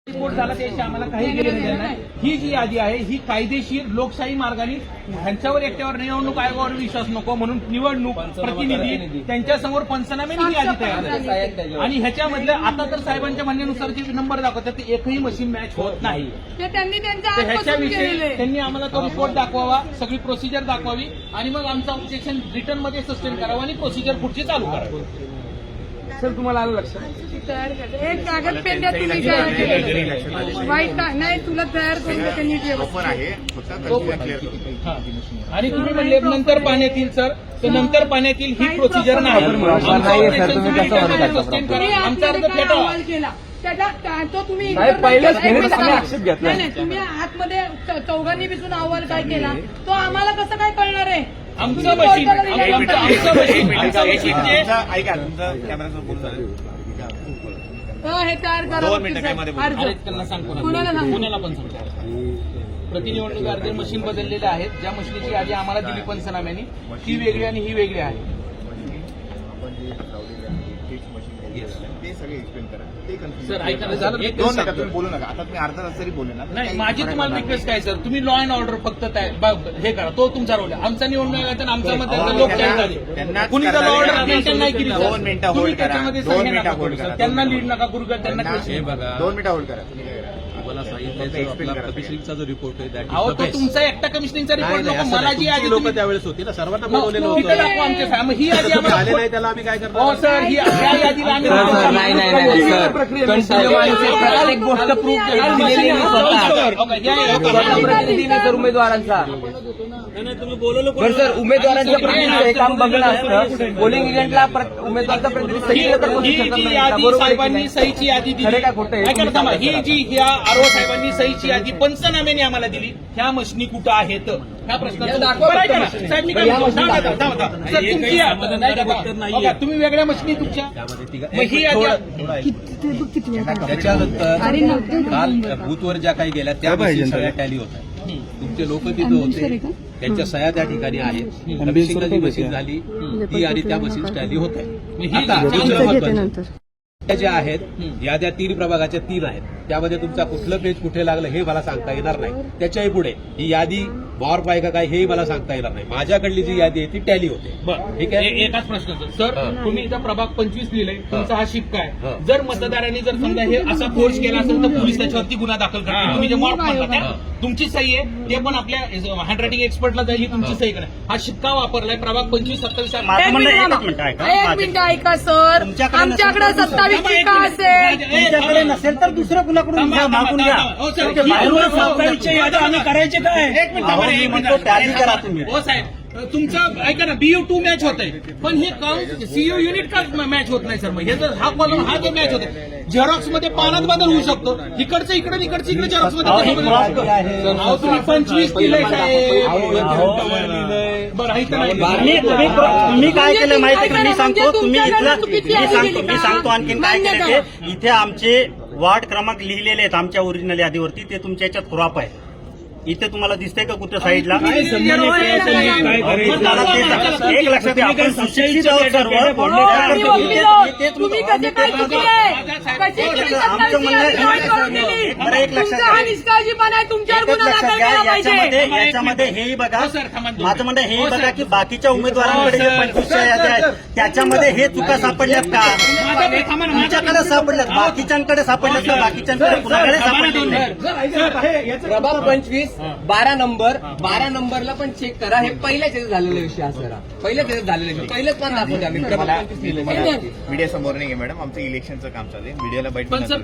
Report झाला त्याशी आम्हाला काही घेणं नाही. ही जी यादी आहे ही कायदेशीर लोकशाही मार्गाने ह्यांच्यावर एकट्यावर निवडणूक आयोगावर विश्वास नको म्हणून निवडणूक प्रतिनिधी त्यांच्यासमोर पंचनाम्याने ही यादी तयार झाली आणि ह्याच्यामधलं आता तर साहेबांच्या म्हणण्यानुसार जे नंबर दाखवतात ते एकही मशीन मॅच होत नाही. ह्याच्याविषयी त्यांनी आम्हाला तो रिपोर्ट दाखवावा, सगळी प्रोसिजर दाखवावी आणि मग आमचं ऑब्जेक्शन रिटर्न मध्ये सस्टेन करावं आणि प्रोसिजर पुढची चालू करावी. सर तुम्हाला आलं लक्षात एक कागद पेन द्या तुम्ही वाईट नाही तुला तयार करून त्यांनी आणि तुम्ही म्हणले नंतर पाण्यात येईल सर तर नंतर पाण्यात येईल ही प्रोसिजर नाही. आमचा अर्ज फेटावा तो तुम्ही आक्षेप घेतला तुम्ही आतमध्ये चौघांनी बसून अहवाल काय केला तो आम्हाला कसं काय कळणार आहे. आमचं मशीन हे तयार करा त्यांना सांगतो पुण्याला पण सांगतो. प्रतिनिवडणूक अर्ज मशीन बदललेले आहेत. ज्या मशीनची यादी आम्हाला दिली पंचनाम्याने ती वेगळी आणि ही वेगळी आहे. सर ऐका तुम्ही बोलू नका आता तुम्ही अर्धा तास तरी बोलू नका. नाही माझी तुम्हाला रिक्वेस्ट काय सर तुम्ही लॉ अँड ऑर्डर फक्त हे करा तो तुमचा रोल आहे. आमचा निवडणूक आणि आमचा मध्ये लोकशाही झाली कुणी जर लॉ ऑर्डर मेंटेन नाही केली तुम्ही त्याच्यामध्ये त्यांना लीड नका करू का त्यांना 2 मिनिटं होल्ड करा. कमिशनिंगचा जो रिपोर्ट आहे अहो तो तुमचा एकटा कमिशनिंगचा रिपोर्ट नको मला जी यादी लोक त्यावेळेस होती ना सर्वांना बोलवलेलं होतं. दाखवा आमच्या ही यादी झाले आम्हाला नाही त्याला आम्ही काय करतो. हो सर ही या यादीला आम्ही प्रत्येक गोष्ट प्रूफ दिलेली सर उमेदवारांचा तुम्ही बोलवलं बरं सर उमेदवारांचं हे काम बघणं असतं. पोलिंग एजंटला उमेदवाराचा प्रतिनिधी सही केलं तर ही जी यादी साहेबांनी सहीची यादी दिली ही जी ह्या आरओ साहेबांनी सहीची यादी पंचनाम्याने आम्हाला दिली ह्या मशिनी कुठं आहेत ह्या प्रश्नाचा साहेब मी काय सर तुम्ही वेगळ्या मशिनी तुमच्या ही यादी त्याच्यानंतर काल बूथवर ज्या काही गेल्या त्या मशीन सगळ्या टॅली होत आहेत. तुमचे लोक तिथं होते त्यांच्या सह्या त्या ठिकाणी आहेत. कमिशनची मशीन झाली ती आणि त्या मशीन टॅली होत आहे. आता दुसरं महत्त्वाचं त्या ज्या आहेत याद्या 3 प्रभागाच्या 3 आहेत त्यामध्ये तुमचा कुठलं पेज कुठे लागलं हे मला सांगता येणार नाही. त्याच्याही पुढे ही यादी बॉर पाय का काय हेही मला सांगता येणार नाही. माझ्याकडली जी यादी आहे ती टॅली होते. बरं ठीक आहे. एकाच प्रश्नाचं सर तुम्ही इथं प्रभाग 25 लिहिलंय तुमचा हा शिक्का आहे. जर मतदारांनी जर समजा हे असा फोर्स केला असेल तर पोलीस त्याच्यावरती गुन्हा दाखल करतील. तुम्ही जे मॉप म्हणता तुमची सही आहे ते पण आपल्या हँडरायटिंग एक्सपर्टला जाईल तुमची सही करा. हा शिक्का वापरलाय प्रभाग 25 27 एक मिनिट ऐका सर आमच्याकडे 27 शिक्का असेल तुमच्याकडे नसेल तर दुसरं कुणाकडून मागून घ्या. आम्ही करायचे काय एक मिनिट हो साहेब तुमचं ऐका ना BU 2 मॅच होत आहे पण हे CU युनिट का मॅच होत नाही सर. मग हे जर हा कॉलम हा जो मॅच होत आहे झेरॉक्स मध्ये पानात बदल होऊ शकतो. इकडचं इकडे इकडचं इकडे झेरॉक्स मध्ये तुम्ही 25 दिलंय साहेब. बरं तुम्ही काय केलं माहिती का मी सांगतो मी सांगतो आणखीन काय केलं ते इथे आमचे वार्ड क्रमांक लिहिलेले आहेत आमच्या ओरिजिनल यादीवरती ते तुमच्या याच्यात खुराप आहे. इथे तुम्हाला दिसतंय का कुठल्या साईडला एक लक्षात घ्या आपण सुशिक्षित आहोत सर्व आमचं म्हणणं एक लक्षात घ्या याच्यामध्ये हेही बघा माझं म्हणणं हेही बघा की बाकीच्या उमेदवारांकडे जे 25 याद्या आहेत त्याच्यामध्ये हे चुका सापडल्यात का तुमच्याकडे सापडल्यात बाकीच्यांकडे सापडल्यात का बाकीच्यांकडे कुणाकडे सापडले. प्रभाग 25 12 नंबरला पण चेक करा. हे पहिल्याच झालेला विषय असं पहिल्याच झालेला विषय पहिलेच पण दाखवते आम्ही प्रभाग 25 मीडिया समोर नाही मॅडम आमचं इलेक्शनचं काम चालू आहे. मीडियाला बैठ